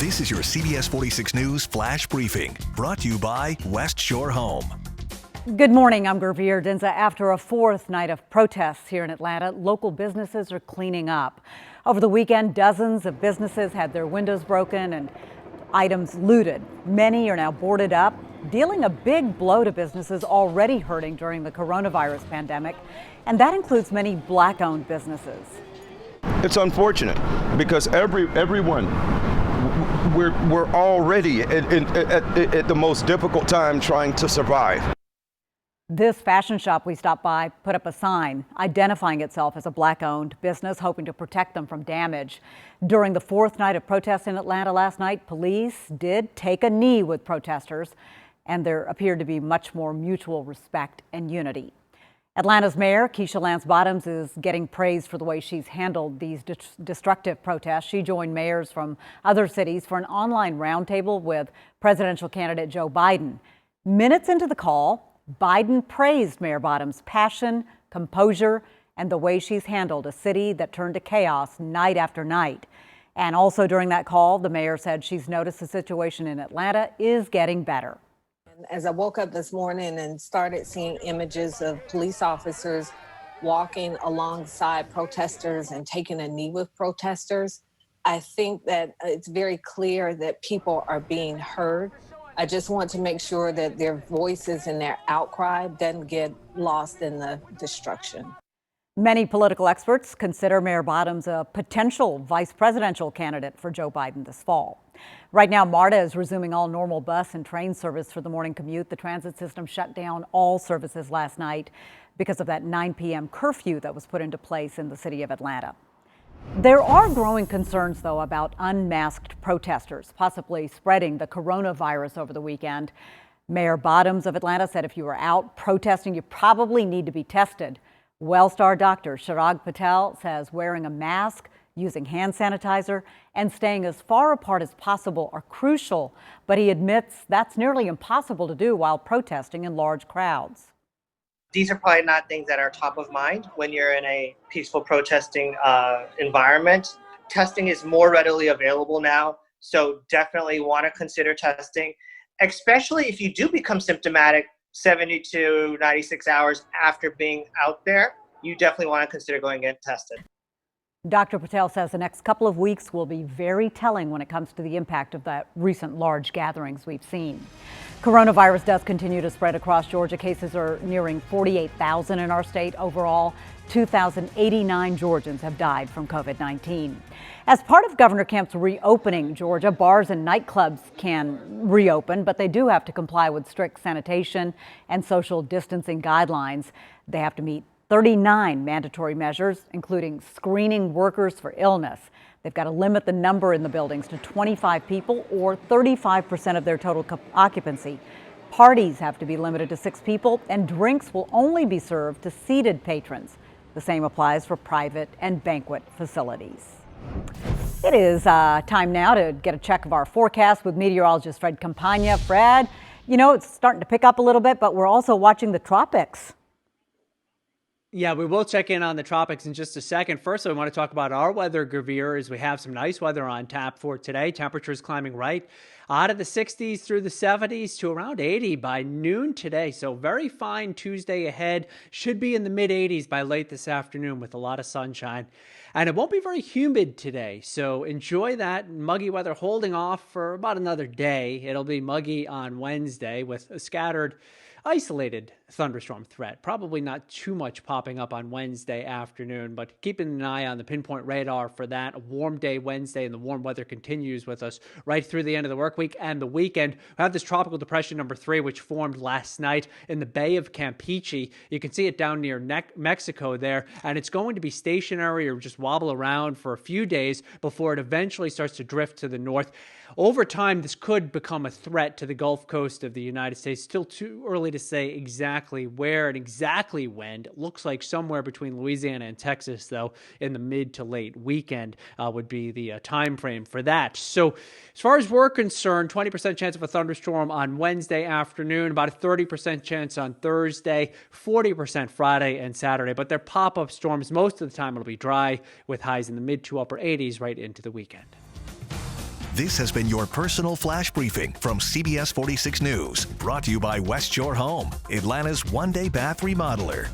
This is your CBS 46 News Flash Briefing, brought to you by West Shore Home. Good morning, I'm Gurveer Dinza. After a fourth night of protests here in Atlanta, local businesses are cleaning up. Over the weekend, dozens of businesses had their windows broken and items looted. Many are now boarded up, dealing a big blow to businesses already hurting during the coronavirus pandemic, and that includes many Black-owned businesses. It's unfortunate because everyone, we're already at the most difficult time trying to survive. This fashion shop we stopped by put up a sign identifying itself as a Black-owned business, hoping to protect them from damage. During the fourth night of protests in Atlanta last night, police did take a knee with protesters, and there appeared to be much more mutual respect and unity. Atlanta's mayor, Keisha Lance Bottoms, is getting praise for the way she's handled these destructive protests. She joined mayors from other cities for an online roundtable with presidential candidate Joe Biden. Minutes into the call, Biden praised Mayor Bottoms' passion, composure, and the way she's handled a city that turned to chaos night after night. And also during that call, the mayor said she's noticed the situation in Atlanta is getting better. As I woke up this morning and started seeing images of police officers walking alongside protesters and taking a knee with protesters, I think that it's very clear that people are being heard. I just want to make sure that their voices and their outcry doesn't get lost in the destruction. Many political experts consider Mayor Bottoms a potential vice presidential candidate for Joe Biden this fall. Right now, Marta is resuming all normal bus and train service for the morning commute. The transit system shut down all services last night because of that 9 p.m. curfew that was put into place in the city of Atlanta. There are growing concerns, though, about unmasked protesters possibly spreading the coronavirus over the weekend. Mayor Bottoms of Atlanta said if you are out protesting, you probably need to be tested. Wellstar doctor Chirag Patel says wearing a mask, using hand sanitizer, and staying as far apart as possible are crucial, but he admits that's nearly impossible to do while protesting in large crowds. These are probably not things that are top of mind when you're in a peaceful protesting environment. Testing is more readily available now, so definitely want to consider testing, especially if you do become symptomatic 70 to 96 hours after being out there. You definitely want to consider going and get tested. Dr. Patel says the next couple of weeks will be very telling when it comes to the impact of that recent large gatherings we've seen. Coronavirus does continue to spread across Georgia. Cases are nearing 48,000 in our state. Overall, 2,089 Georgians have died from COVID-19. As part of Governor Kemp's reopening Georgia, bars and nightclubs can reopen, but they do have to comply with strict sanitation and social distancing guidelines. They have to meet 39 mandatory measures, including screening workers for illness. They've got to limit the number in the buildings to 25 people or 35% of their total occupancy. Parties have to be limited to 6 people, and drinks will only be served to seated patrons. The same applies for private and banquet facilities. It is time now to get a check of our forecast with meteorologist Fred Campagna. Fred, you know, it's starting to pick up a little bit, but we're also watching the tropics. Yeah, we will check in on the tropics in just a second. First, I want to talk about our weather, Gurveer, as we have some nice weather on tap for today. Temperatures climbing right out of the 60s through the 70s to around 80 by noon today. So very fine Tuesday ahead. Should be in the mid 80s by late this afternoon with a lot of sunshine. And it won't be very humid today, so enjoy that muggy weather holding off for about another day. It'll be muggy on Wednesday with a scattered isolated thunderstorm threat. Probably not too much popping up on Wednesday afternoon, but keeping an eye on the pinpoint radar for that. A warm day Wednesday, and the warm weather continues with us right through the end of the work week and the weekend. We have this tropical depression number 3, which formed last night in the Bay of Campeche. You can see it down near Mexico there, and it's going to be stationary or just wobble around for a few days before it eventually starts to drift to the north. Over time, this could become a threat to the Gulf Coast of the United States. Still too early to say exactly where and exactly when. It looks like somewhere between Louisiana and Texas, though, in the mid to late weekend would be the time frame for that. So as far as we're concerned, 20% chance of a thunderstorm on Wednesday afternoon, about a 30% chance on Thursday, 40% Friday and Saturday. But they're pop-up storms. Most of the time it'll be dry with highs in the mid to upper 80s right into the weekend. This has been your personal flash briefing from CBS 46 News, brought to you by West Shore Home, Atlanta's one-day bath remodeler.